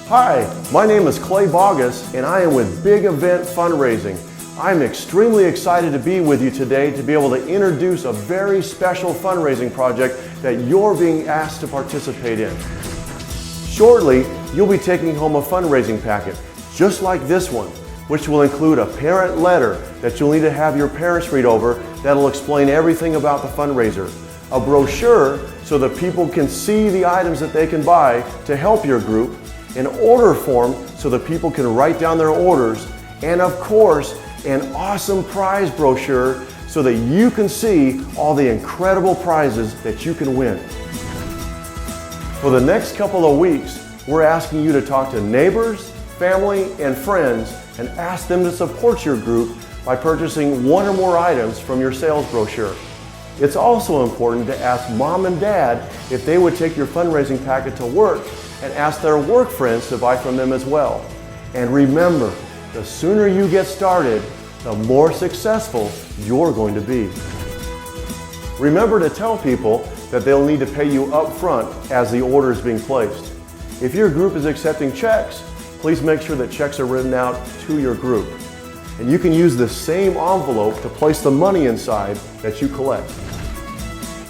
Hi, my name is Clay Bogus and I am with Big Event Fundraising. I'm extremely excited to be with you today to be able to introduce a very special fundraising project that you're being asked to participate in. Shortly, you'll be taking home a fundraising packet, just like this one, which will include a parent letter that you'll need to have your parents read over that'll explain everything about the fundraiser, a brochure so that people can see the items that they can buy to help your group, an order form so that people can write down their orders, and of course, an awesome prize brochure so that you can see all the incredible prizes that you can win. For the next couple of weeks, we're asking you to talk to neighbors, family, and friends and ask them to support your group by purchasing one or more items from your sales brochure. It's also important to ask mom and dad if they would take your fundraising packet to work and ask their work friends to buy from them as well. And remember, the sooner you get started, the more successful you're going to be. Remember to tell people that they'll need to pay you up front as the order is being placed. If your group is accepting checks, please make sure that checks are written out to your group. And you can use the same envelope to place the money inside that you collect.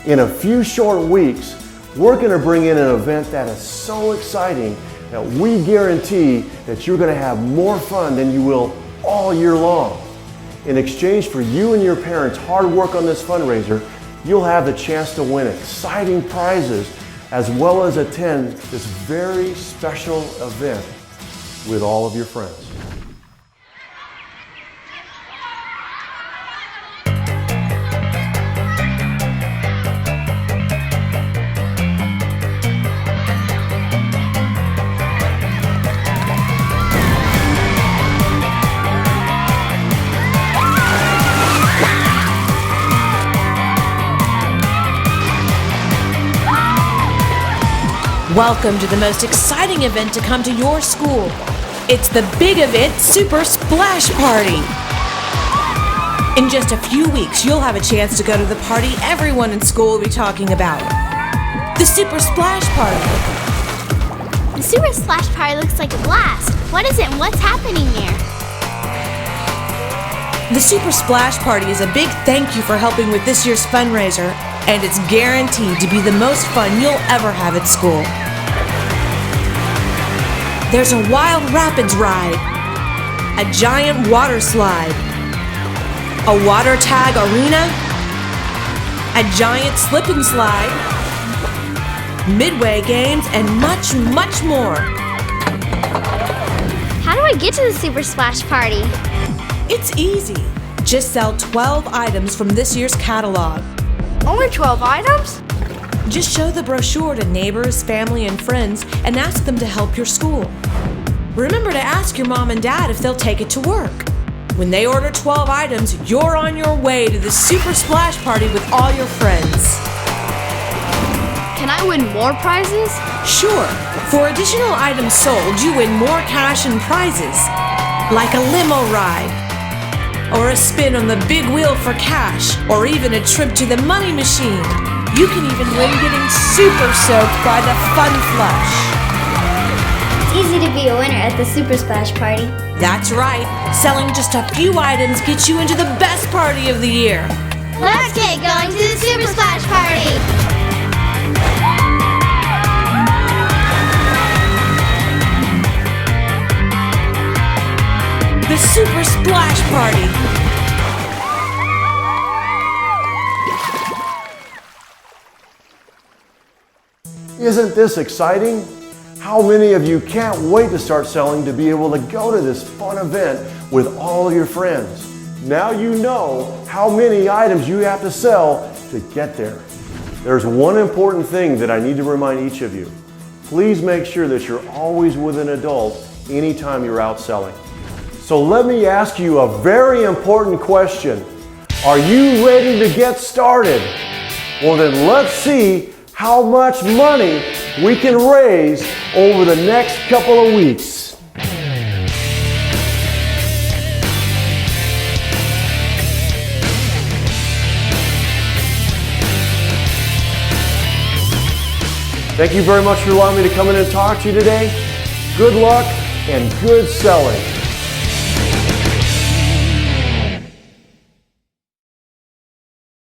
In a few short weeks, we're going to bring in an event that is so exciting that we guarantee that you're going to have more fun than you will all year long. In exchange for you and your parents' hard work on this fundraiser, you'll have the chance to win exciting prizes as well as attend this very special event with all of your friends. Welcome to the most exciting event to come to your school. It's the Big Event Super Splash Party. In just a few weeks, you'll have a chance to go to the party everyone in school will be talking about. The Super Splash Party. The Super Splash Party looks like a blast. What is it and what's happening here? The Super Splash Party is a big thank you for helping with this year's fundraiser, and it's guaranteed to be the most fun you'll ever have at school. There's a wild rapids ride, a giant water slide, a water tag arena, a giant slip and slide, midway games, and much, much more. How do I get to the Super Splash Party? It's easy. Just sell 12 items from this year's catalog. Only 12 items? Just show the brochure to neighbors, family, and friends and ask them to help your school. Remember to ask your mom and dad if they'll take it to work. When they order 12 items, you're on your way to the Super Splash Party with all your friends. Can I win more prizes? Sure. For additional items sold, you win more cash and prizes, like a limo ride, or a spin on the big wheel for cash, or even a trip to the money machine. You can even win getting super soaked by the Fun Flush. It's easy to be a winner at the Super Splash Party. That's right. Selling just a few items gets you into the best party of the year. Let's get going to the Super Splash Party! The Super Splash Party. Isn't this exciting? How many of you can't wait to start selling to be able to go to this fun event with all of your friends? Now you know how many items you have to sell to get there. There's one important thing that I need to remind each of you. Please make sure that you're always with an adult anytime you're out selling. So let me ask you a very important question. Are you ready to get started? Well then let's see how much money we can raise over the next couple of weeks. Thank you very much for allowing me to come in and talk to you today. Good luck and good selling.